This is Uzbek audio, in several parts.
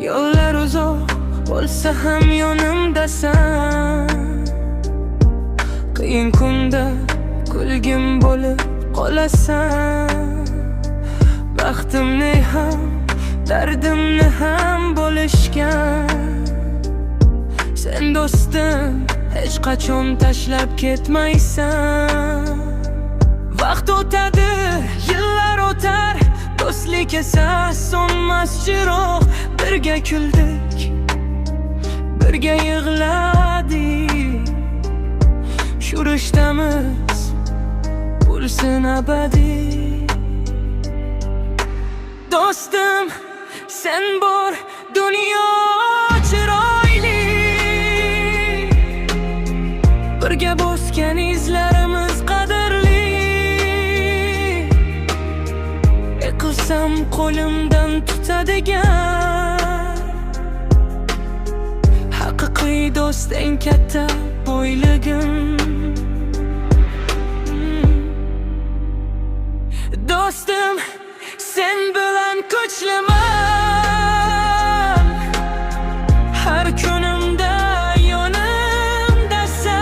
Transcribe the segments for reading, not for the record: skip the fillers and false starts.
Yo'llar uzoq bo'lsa ham yonimdasan. Qiyin kunda kulgim bo'lib qolasan. Baxtimni ham, dardimni ham bo'lishgan. Sen do'stim, hech qachon tashlab ketmaysan. Vaqt o'tadi, yillar o'tar, do'stlik esa so'nmas chiroq. Birga kuldik, birga yig'ladik. Shu rishtamiz bo'lsin abadiy. Do'stim, sen bor, dunyo chiroyli. Birga bosgan izlarimiz qadrli. Yiqilsam qo'limdan tutadigan haqiqiy do'st eng katta boyligim. Do'stim, sen bilan kuchliman. Har kunimda yonimdasan.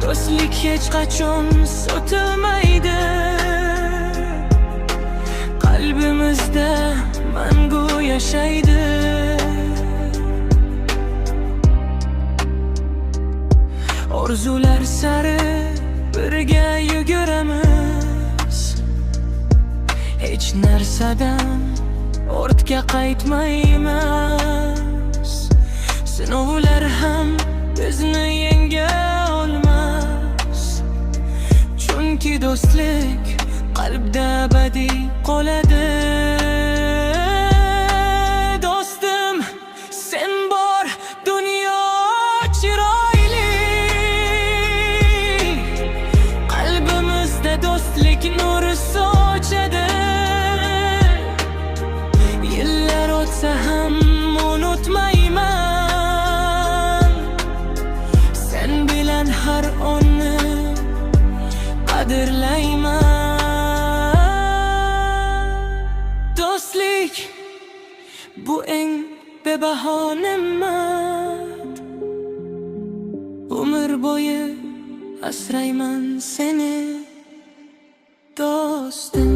Do'stlik hech qachon sotilmaydi. Qalbimizda mangu yashaydi. Orzular sari birga yuguramiz. Hech narsadan ortga qaytmaymiz. Sinovlar ham bizni yenga olmas. Chunki do'stlik qalbda abadiy qoladi. Do'stim, sen bor, dunyo chiroyli. Qalbimizda do'stlik nuri sochadi. Yillar o'tsa ham unutmayman. Sen bilan har onni qadrlayman. Do'stlik bu eng bebaho ne'mat. Umr bo'yi asrayman seni, do'stim.